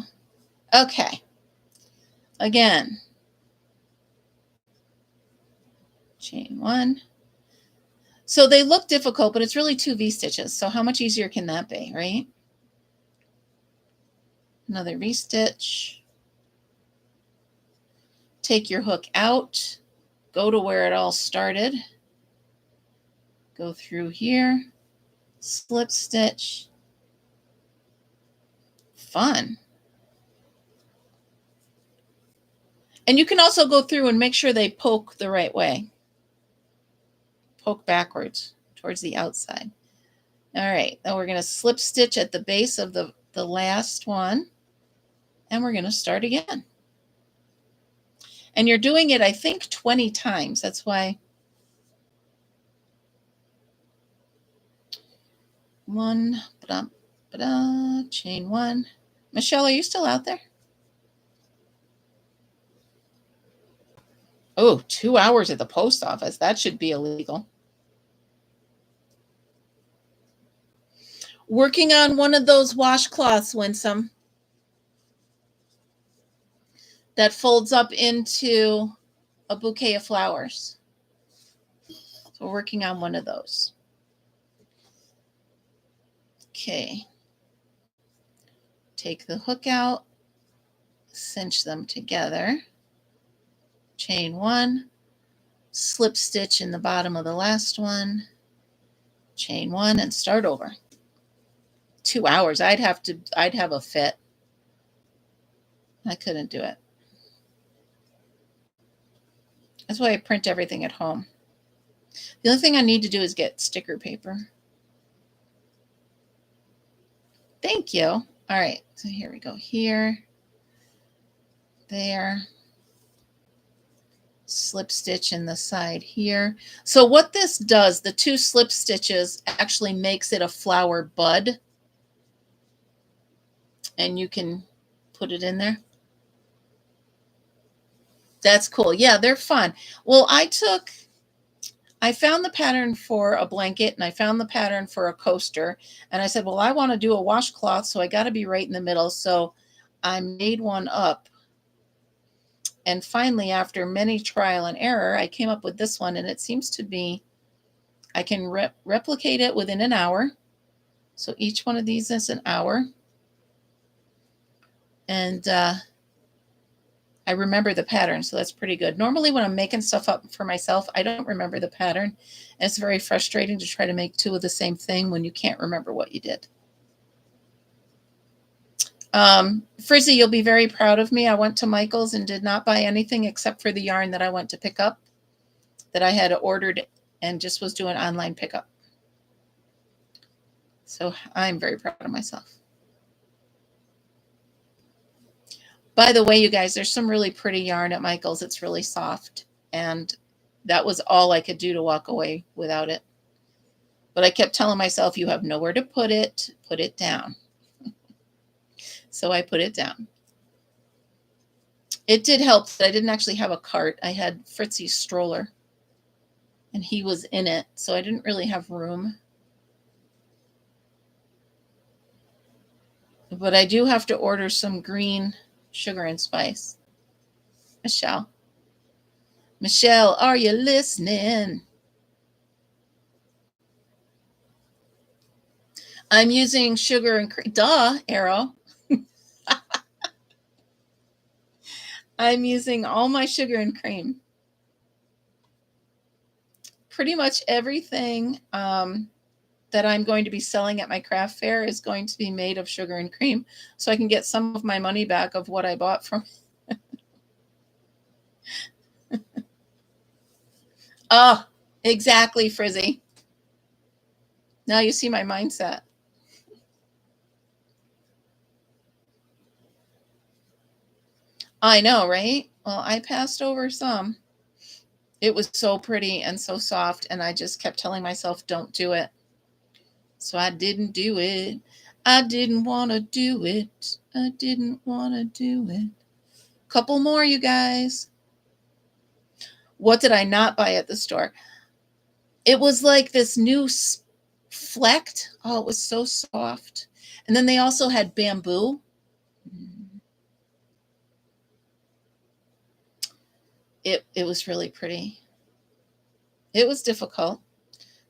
Okay. Again. Chain 1. So they look difficult, but it's really 2 V-stitches. So how much easier can that be, right? Another V-stitch. Take your hook out. Go to where it all started. Go through here. Slip stitch. Fun. And you can also go through and make sure they poke the right way. Poke backwards towards the outside. All right, then we're going to slip stitch at the base of the last one, and we're going to start again. And you're doing it, I think, 20 times. That's why. 1, chain 1. Michelle, are you still out there? Oh, 2 hours at the post office. That should be illegal. Working on one of those washcloths, Winsome, that folds up into a bouquet of flowers. So we're working on one of those. Okay. Take the hook out, cinch them together. Chain 1, slip stitch in the bottom of the last one, chain 1, and start over. 2 hours. I'd have a fit. I couldn't do it. That's why I print everything at home. The only thing I need to do is get sticker paper. Thank you. All right, so here we go. Here, there. Slip stitch in the side here. So what this does, the 2 slip stitches actually makes it a flower bud. And you can put it in there. That's cool. Yeah, they're fun. Well, I found the pattern for a blanket and I found the pattern for a coaster. And I said, well, I want to do a washcloth, so I got to be right in the middle. So I made one up. And finally, after many trial and error, I came up with this one. And it seems to be, I can replicate it within an hour. So each one of these is an hour. And I remember the pattern, so that's pretty good. Normally when I'm making stuff up for myself, I don't remember the pattern. And it's very frustrating to try to make 2 of the same thing when you can't remember what you did. Frizzy, you'll be very proud of me. I went to Michael's and did not buy anything except for the yarn that I went to pick up, that I had ordered and just was doing online pickup. So I'm very proud of myself. By the way, you guys, there's some really pretty yarn at Michael's. It's really soft. And that was all I could do to walk away without it. But I kept telling myself, you have nowhere to put it down. So I put it down. It did help that I didn't actually have a cart. I had Fritzy's stroller. And he was in it. So I didn't really have room. But I do have to order some green sugar and spice. Michelle, are you listening? I'm using sugar and cream. Duh, Arrow. I'm using all my sugar and cream. Pretty much everything that I'm going to be selling at my craft fair is going to be made of sugar and cream, so I can get some of my money back of what I bought from. Oh, exactly, Frizzy. Now you see my mindset. I know, right? Well, I passed over some. It was so pretty and so soft, and I just kept telling myself, don't do it. So I didn't do it. I didn't want to do it. I didn't want to do it. Couple more, you guys. What did I not buy at the store? It was like this new flecked. Oh, it was so soft. And then they also had bamboo. It was really pretty. It was difficult.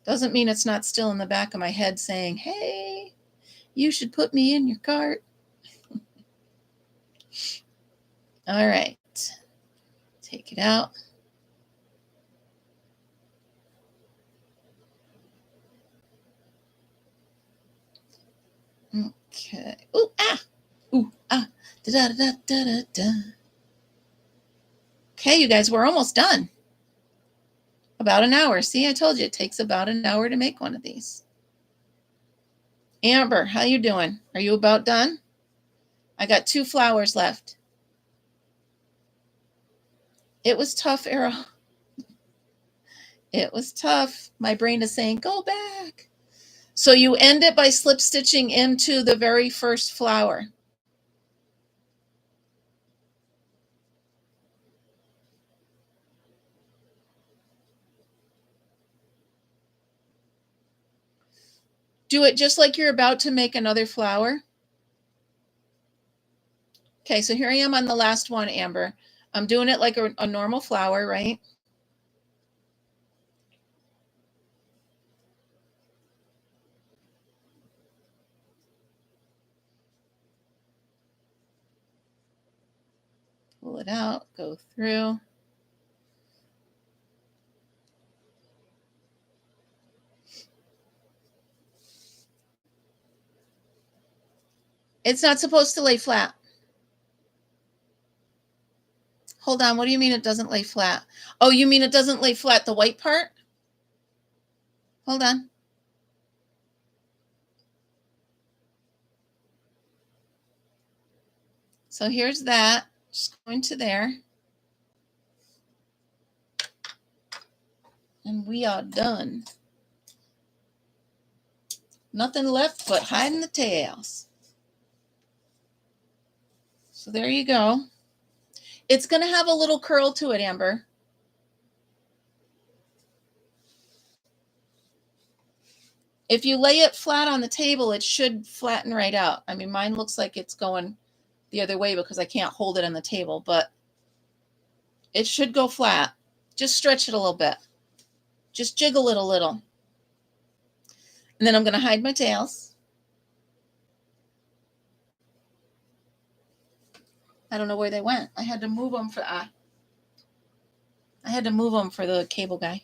Doesn't mean it's not still in the back of my head saying, hey, you should put me in your cart. All right. Take it out. Okay. Ooh, ah. Ooh, ah. Da, da, da, da, da, da. Okay, you guys, we're almost done. About an hour. See, I told you it takes about an hour to make one of these. Amber, how you doing? Are you about done? I got 2 flowers left. It was tough, Arrow. It was tough. My brain is saying, go back. So you end it by slip stitching into the very first flower. Do it just like you're about to make another flower. Okay, so here I am on the last one, Amber. I'm doing it like a normal flower, right? Pull it out, go through. It's not supposed to lay flat. Hold on, what do you mean it doesn't lay flat? Oh, you mean it doesn't lay flat, the white part? Hold on. So here's that, just going to there. And we are done. Nothing left but hiding the tails. So there you go. It's going to have a little curl to it, Amber. If you lay it flat on the table, it should flatten right out. I mean, mine looks like it's going the other way because I can't hold it on the table, but it should go flat. Just stretch it a little bit. Just jiggle it a little. And then I'm going to hide my tails. I don't know where they went. I had to move them for the cable guy.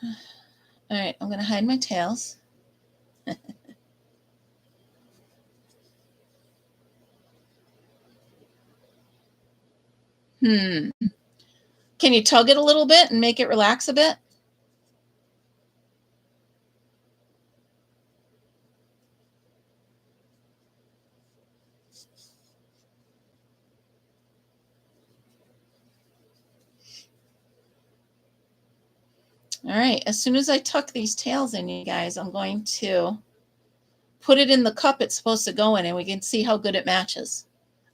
All right, I'm going to hide my tails. Can you tug it a little bit and make it relax a bit? All right, as soon as I tuck these tails in, you guys, I'm going to put it in the cup it's supposed to go in, and we can see how good it matches.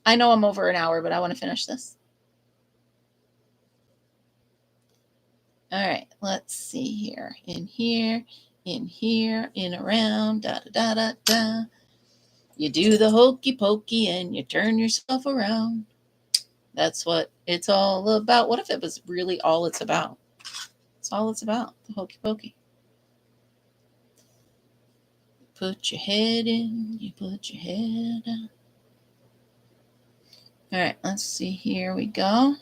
I know I'm over an hour, but I want to finish this. All right, let's see here. In here, in around, da da da da da. You do the hokey pokey and you turn yourself around. That's what it's all about. What if it was really all it's about? It's all it's about, the hokey pokey. Put your head in, you put your head out. All right, let's see. Here we go.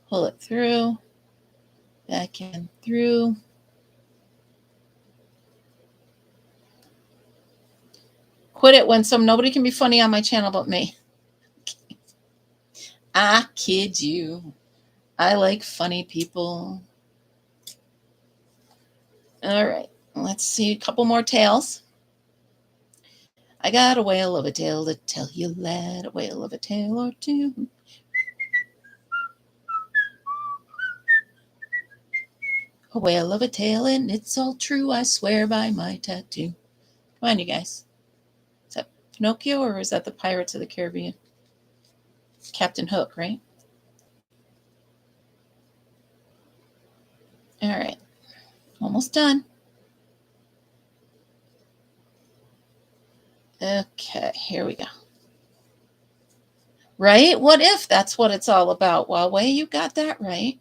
Pull it through, back and through. Quit it, Winsome. Nobody can be funny on my channel but me. I kid you. I like funny people. All right, let's see a couple more tails. I got a whale of a tale to tell you, lad, a whale of a tale or two. A whale of a tale, and it's all true, I swear by my tattoo. Come on, you guys. Is that Pinocchio, or is that the Pirates of the Caribbean? Captain Hook, right? All right, almost done. Okay, here we go. Right? What if that's what it's all about? Well, Way, you got that right.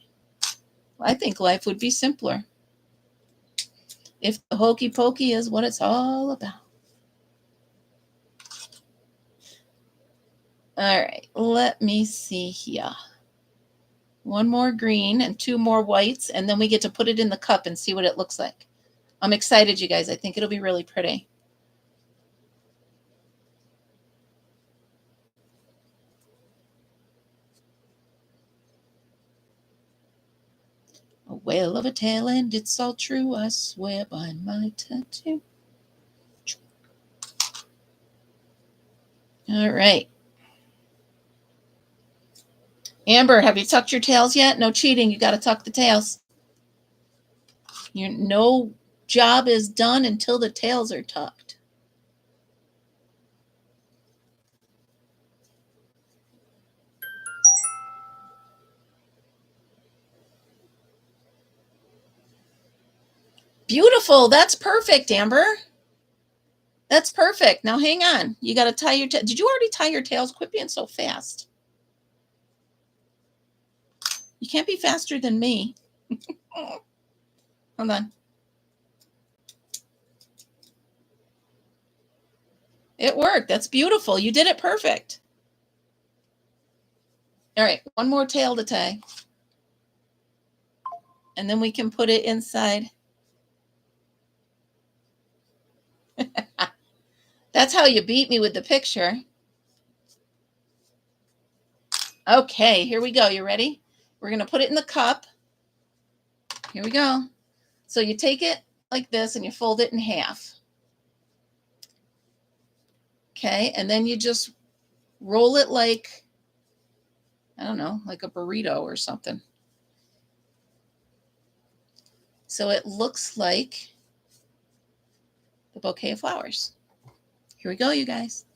I think life would be simpler if the hokey pokey is what it's all about. All right, let me see here. One more green and two more whites, and then we get to put it in the cup and see what it looks like. I'm excited, you guys. I think it'll be really pretty. A whale of a tale, and it's all true, I swear by my tattoo. All right. Amber, have you tucked your tails yet? No cheating. You got to tuck the tails. No job is done until the tails are tucked. Beautiful. That's perfect, Amber. That's perfect. Now hang on. You got to tie your tail. Did you already tie your tails? Quit being so fast. You can't be faster than me. Hold on. It worked. That's beautiful. You did it perfect. All right. One more tail to tie. And then we can put it inside. That's how you beat me with the picture. Okay, here we go. You ready? We're going to put it in the cup. Here we go. So you take it like this and you fold it in half. Okay, and then you just roll it like, I don't know, like a burrito or something. So it looks like the bouquet of flowers. Here we go, you guys.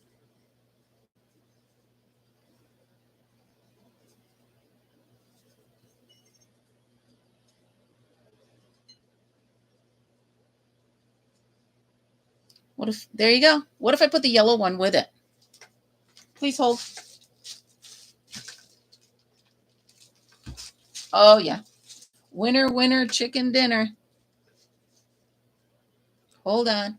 What if, there you go. What if I put the yellow one with it? Please hold. Oh, yeah. Winner, winner, chicken dinner. Hold on.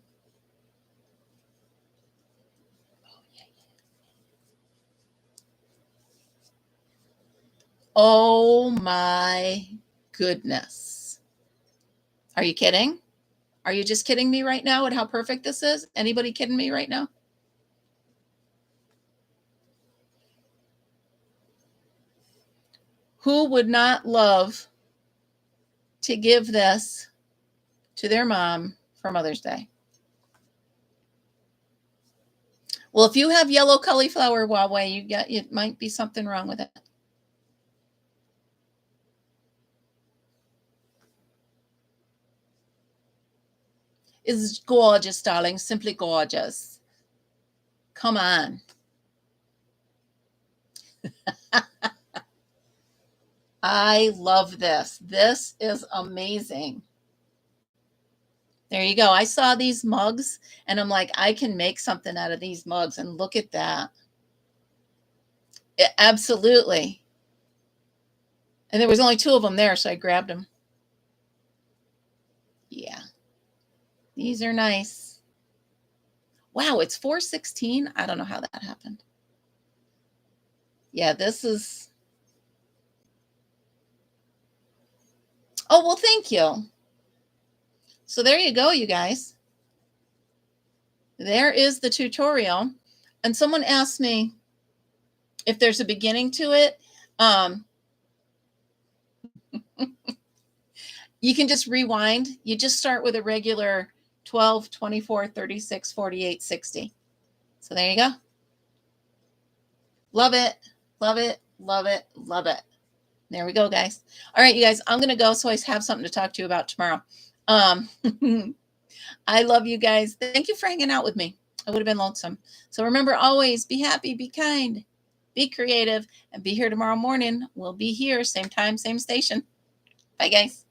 Oh my goodness. Are you kidding? Are you just kidding me right now at how perfect this is? Anybody kidding me right now? Who would not love to give this to their mom for Mother's Day? Well, if you have yellow cauliflower, Huawei, it might be something wrong with it. It's gorgeous, darling. Simply gorgeous. Come on. I love this. This is amazing. There you go. I saw these mugs and I'm like, I can make something out of these mugs. And look at that. Absolutely. And there was only 2 of them there, so I grabbed them. Yeah. These are nice. Wow, it's 4/16. I don't know how that happened. Yeah, this is. Oh, well, thank you. So there you go, you guys. There is the tutorial. And someone asked me if there's a beginning to it. You can just rewind. You just start with a regular 12, 24, 36, 48, 60. So there you go. Love it. Love it. Love it. Love it. There we go, guys. All right, you guys, I'm going to go so I have something to talk to you about tomorrow. I love you guys. Thank you for hanging out with me. I would have been lonesome. So remember, always be happy, be kind, be creative, and be here tomorrow morning. We'll be here, same time, same station. Bye, guys.